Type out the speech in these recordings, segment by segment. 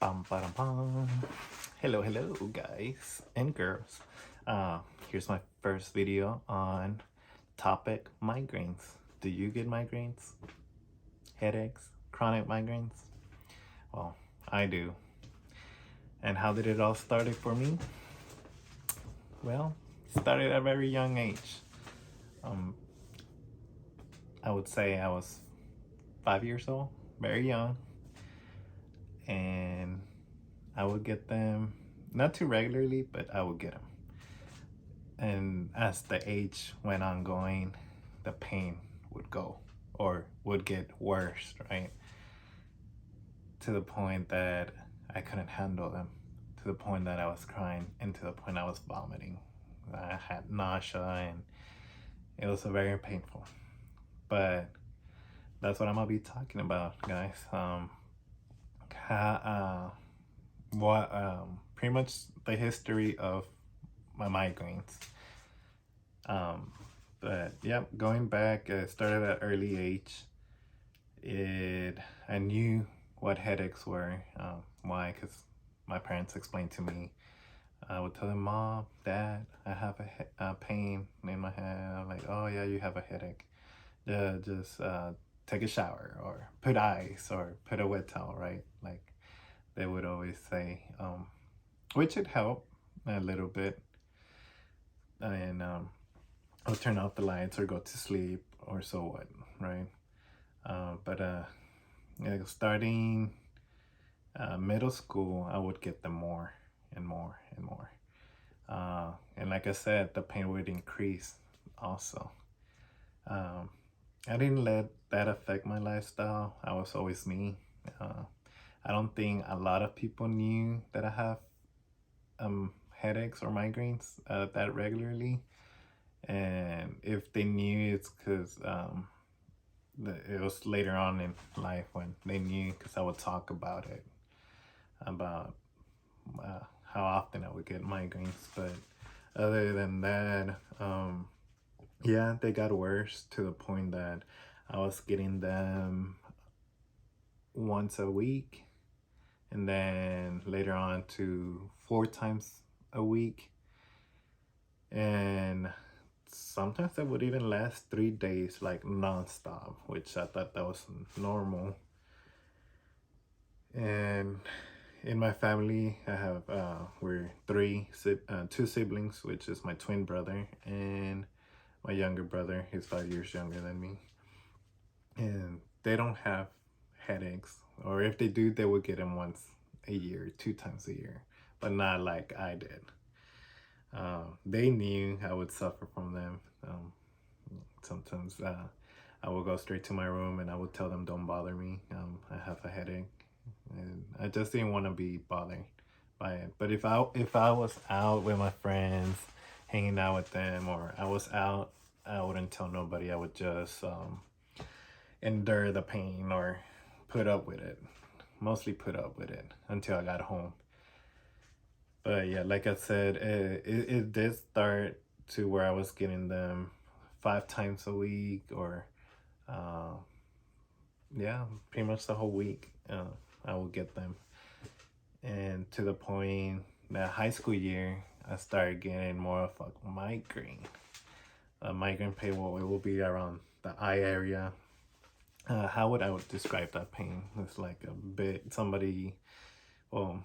Bum, ba-dum, bum. Hello, guys and girls. Here's my first video on topic migraines. Do you get migraines? Headaches? Chronic migraines? Well, I do. And how did it all started for me? Well, started at a very young age. Um, I would say I was 5 years old, very young, and I would get them not too regularly, but I would get them. And as the age went on going, the pain would go or would get worse, right? To the point that I couldn't handle them, to the point that I was crying, and to the point I was vomiting. I had nausea, and it was very painful. But that's what I'm gonna be talking about, guys. Pretty much the history of my migraines. But yep, going back, it started at early age. I knew what headaches were. Why? Because my parents explained to me. I would tell them, Mom, Dad, I have a pain in my head. I'm like, oh yeah, you have a headache. Just take a shower or put ice or put a wet towel, right? Like they would always say, which would help a little bit. And I'll turn off the lights or go to sleep or so what, right? But starting middle school, I would get them more and more and more. And like I said, the pain would increase also. I didn't let that affect my lifestyle. I was always me. I don't think a lot of people knew that I have headaches or migraines that regularly. And if they knew, it's because it was later on in life when they knew, because I would talk about it, about how often I would get migraines. But other than that, yeah, they got worse to the point that I was getting them once a week, and then later on to 4 times a week. And sometimes that would even last 3 days, like nonstop, which I thought that was normal. And in my family, I have we're two siblings, which is my twin brother and my younger brother. He's 5 years younger than me, and they don't have headaches, or if they do, they would get them once a year, 2 times a year, but not like I did. They knew I would suffer from them. Sometimes I would go straight to my room and I would tell them, don't bother me. I have a headache. And I just didn't want to be bothered by it. But if I was out with my friends, hanging out with them, or I was out, I wouldn't tell nobody. I would just endure the pain or put up with it. Mostly put up with it until I got home. But yeah, like I said, it did start to where I was getting them 5 times a week, or yeah, pretty much the whole week. I would get them, and to the point that high school year, I started getting more of a migraine. A migraine pain, well, it will be around the eye area. How would I describe that pain? It's like a bit somebody, well,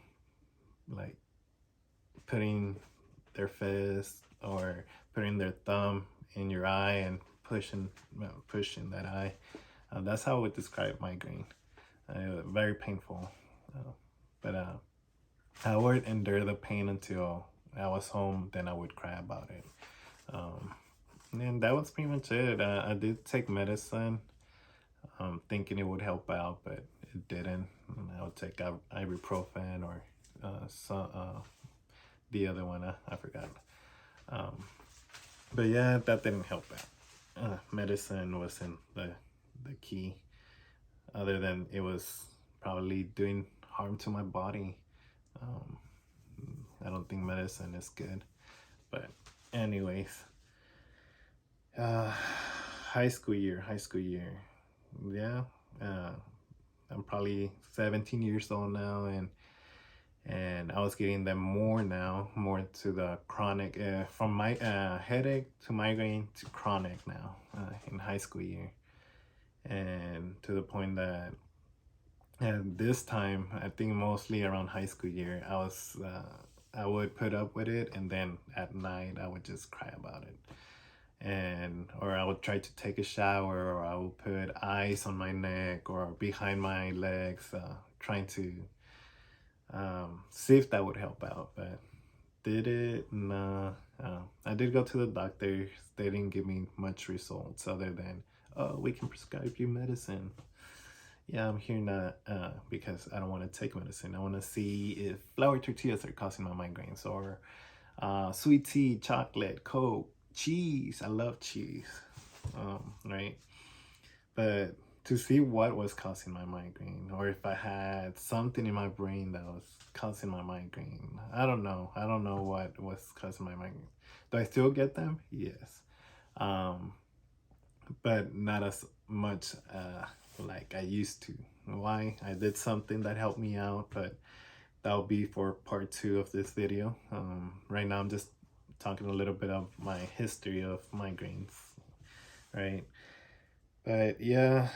like putting their fist or putting their thumb in your eye and pushing that eye. That's how I would describe migraine. Very painful. But I would endure the pain until I was home. Then I would cry about it. And that was pretty much it. I did take medicine, thinking it would help out, but it didn't. I would take ibuprofen or the other one, I forgot. But yeah, that didn't help out. Medicine wasn't the key, other than it was probably doing harm to my body. I don't think medicine is good. But anyways, high school year. Yeah, I'm probably 17 years old now, and and I was getting them more now, more to the chronic, from my headache to migraine to chronic now, in high school year, and to the point that at this time, I think mostly around high school year, I would put up with it, and then at night I would just cry about it, and or I would try to take a shower, or I would put ice on my neck or behind my legs, trying to see if that would help out. But did it? Nah. I did go to the doctor. They didn't give me much results other than, oh, we can prescribe you medicine. Yeah, I'm here not because I don't want to take medicine. I want to see if flour tortillas are causing my migraines, or sweet tea, chocolate, Coke, cheese. I love cheese, right? But to see what was causing my migraine, or if I had something in my brain that was causing my migraine, I don't know. I don't know what was causing my migraine. Do I still get them? Yes. Um, but not as much like I used to. Why? I did something that helped me out, but that'll be for part two of this video. Right now, I'm just talking a little bit of my history of migraines, right? But yeah,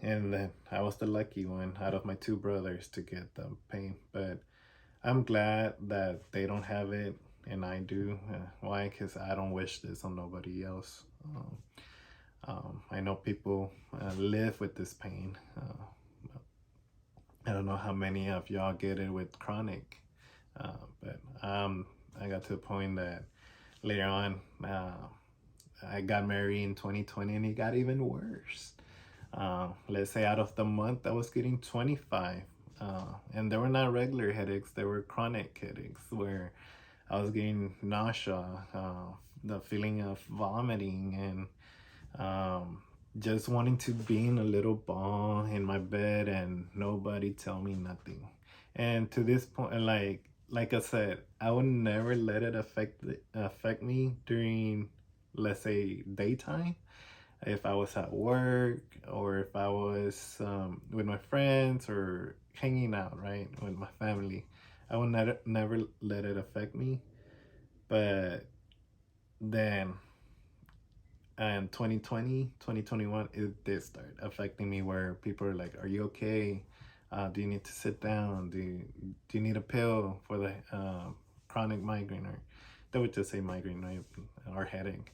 and then I was the lucky one out of my two brothers to get the pain. But I'm glad that they don't have it and I do. Why? Because I don't wish this on nobody else. I know people live with this pain. I don't know how many of y'all get it with chronic, but I got to the point that later on, I got married in 2020 and it got even worse. Let's say out of the month, I was getting 25. And they were not regular headaches, they were chronic headaches where I was getting nausea, the feeling of vomiting, and just wanting to be in a little ball in my bed and nobody tell me nothing. And to this point, like I said, I would never let it affect me during, let's say, daytime. If I was at work, or if I was with my friends or hanging out, right, with my family, I would never let it affect me. But then and 2020, 2021, it did start affecting me, where people are like, are you okay? Do you need to sit down? Do you need a pill for the chronic migraine? Or they would just say migraine, right? Or headache.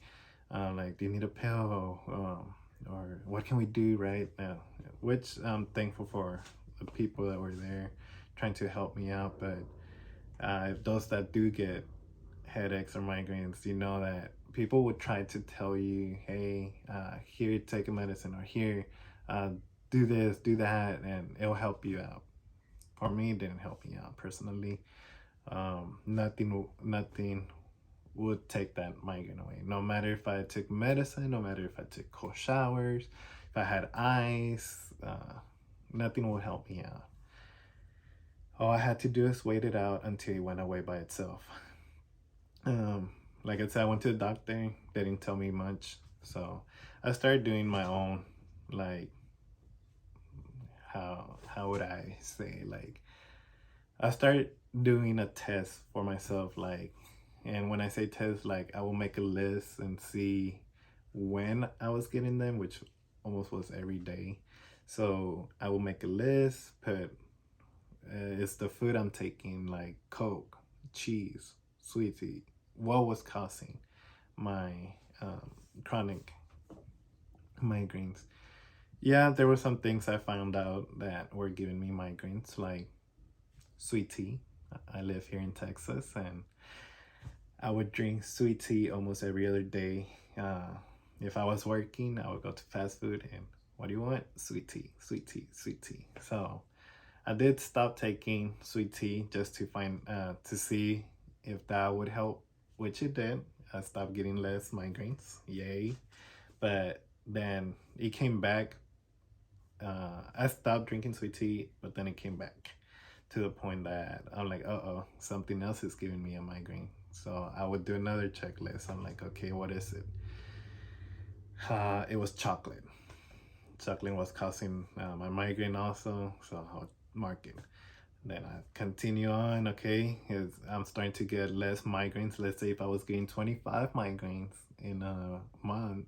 Like, do you need a pill? Or what can we do, right? Which I'm thankful for the people that were there trying to help me out. But those that do get headaches or migraines, you know that people would try to tell you, hey, here, take a medicine, or here, uh, do this, do that, and it'll help you out. For me, it didn't help me out personally. Nothing would take that migraine away. No matter if I took medicine, no matter if I took cold showers, if I had ice, nothing would help me out. All I had to do is wait it out until it went away by itself. Um, like I said, I went to the doctor. They didn't tell me much, so I started doing my own, like, how would I say, like, I started doing a test for myself, like, and when I say test, like, I will make a list and see when I was getting them, which almost was every day. So I will make a list, put it's the food I'm taking, like Coke, cheese, sweet tea, what was causing my chronic migraines. Yeah, there were some things I found out that were giving me migraines, like sweet tea. I live here in Texas, and I would drink sweet tea almost every other day. If I was working, I would go to fast food and, what do you want? Sweet tea, sweet tea, sweet tea. So I did stop taking sweet tea just to find to see if that would help, which it did. I stopped getting less migraines, yay! But then it came back. I stopped drinking sweet tea, but then it came back to the point that I'm like, something else is giving me a migraine. So I would do another checklist. I'm like, okay, what is it? It was chocolate. Chocolate was causing my migraine also, so I'll mark it. Then I continue on. Okay, I'm starting to get less migraines. Let's say if I was getting 25 migraines in a month,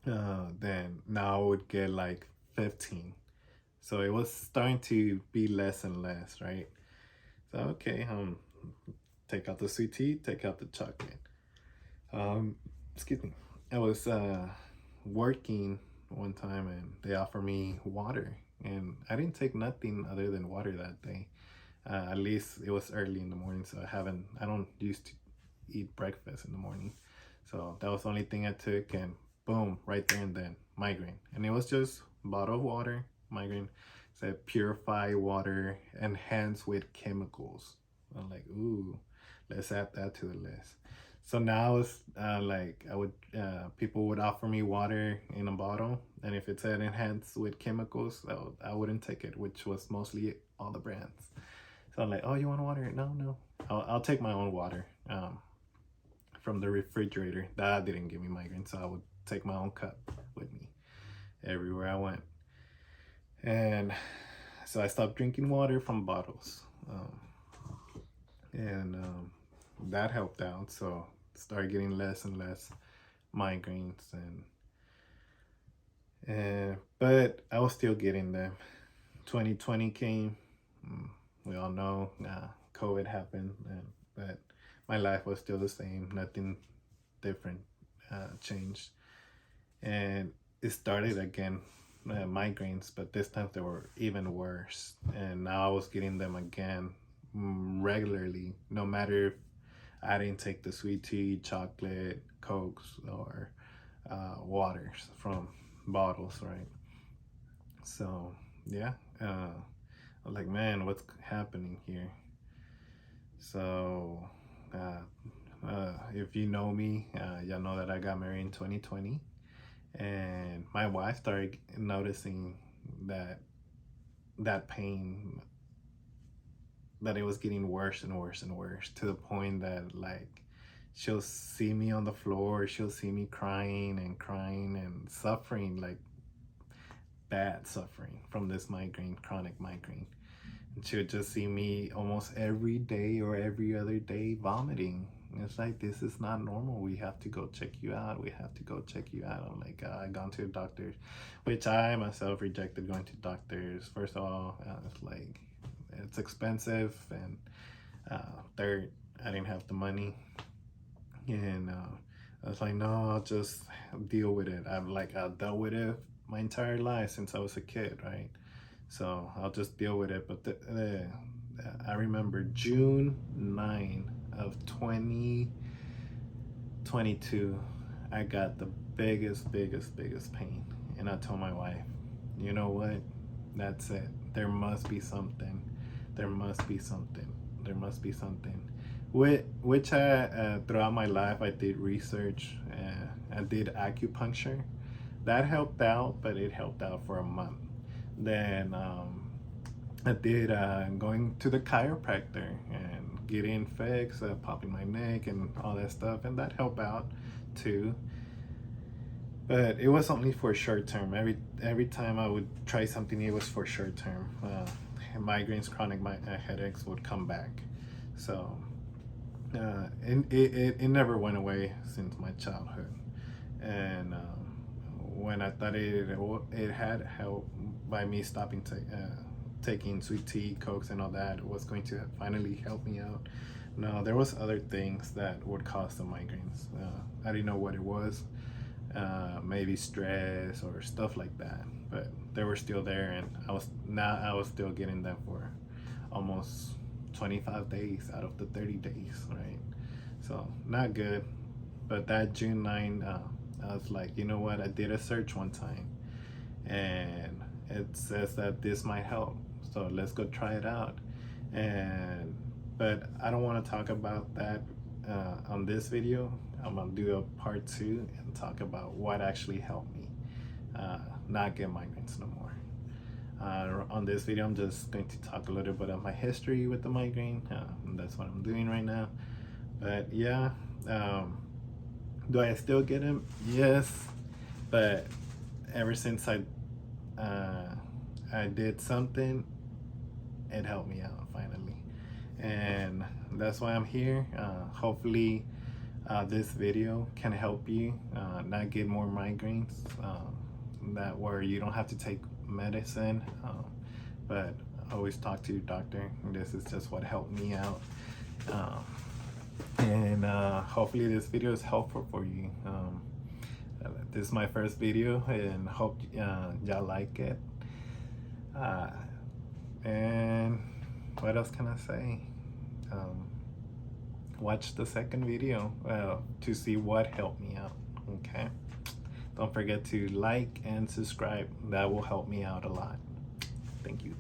then now I would get like 15. So it was starting to be less and less, right? So okay, take out the sweet tea, take out the chocolate. Um, excuse me. I was working one time and they offered me water, and I didn't take nothing other than water that day. At least it was early in the morning, so I don't used to eat breakfast in the morning. So that was the only thing I took, and boom, right there and then, migraine. And it was just bottle of water, migraine. Said purify water, enhanced with chemicals. I'm like, ooh, let's add that to the list. So now it's like people would offer me water in a bottle, and if it said enhanced with chemicals, I wouldn't take it, which was mostly all the brands. So I'm like, oh, you want water? No, no. I'll take my own water from the refrigerator. That didn't give me migraine, so I would take my own cup with me everywhere I went. And so I stopped drinking water from bottles. And that helped out. So started getting less and less migraines, and but I was still getting them. 2020 came. We all know COVID happened, but my life was still the same. Nothing different changed, and it started again. Migraines, but this time they were even worse, and now I was getting them again regularly, no matter if I didn't take the sweet tea, chocolate, cokes, or waters from bottles, right? So yeah, I was like, man, what's happening here? So if you know me, y'all know that I got married in 2020, and my wife started noticing that pain, that it was getting worse and worse and worse, to the point that like she'll see me on the floor, she'll see me crying and suffering, like bad suffering from this migraine, chronic migraine. And she would just see me almost every day or every other day vomiting. And it's like, this is not normal. We have to go check you out. We have to go check you out. I'm like, I gone to doctors, which I myself rejected going to doctors. First of all, it's like, it's expensive, and third, I didn't have the money, and I was like, no, I'll just deal with it. I've dealt with it my entire life since I was a kid, right? So I'll just deal with it. But I remember June 9 of 2022, I got the biggest pain. And I told my wife, you know what? That's it. There must be something. There must be something. There must be something. Which I, throughout my life, I did research. I did acupuncture. That helped out, but it helped out for a month. Then I did going to the chiropractor and getting fixed, popping my neck and all that stuff, and that helped out too. But it was only for short term. Every time I would try something, it was for short term. Migraines, chronic headaches would come back. So and it never went away since my childhood. And when I thought it had helped by me stopping taking sweet tea, cokes, and all that, was going to finally help me out. No, there was other things that would cause the migraines. I didn't know what it was. Maybe stress or stuff like that, but they were still there, and I was still getting them for almost 25 days out of the 30 days, right? So not good. But that June 9, I was like, you know what? I did a search one time, and it says that this might help. So let's go try it out. And but I don't want to talk about that on this video. I'm gonna do a part 2 and talk about what actually helped me not get migraines no more. On this video, I'm just going to talk a little bit of my history with the migraine. That's what I'm doing right now. But yeah, do I still get them? Yes, but ever since I did something, it helped me out finally, and that's why I'm here. Hopefully this video can help you not get more migraines, that where you don't have to take medicine, but always talk to your doctor. This is just what helped me out, and hopefully this video is helpful for you. This is my first video, and hope y'all like it. And what else can I say? Watch the second video to see what helped me out. Okay, don't forget to like and subscribe. That will help me out a lot. Thank you.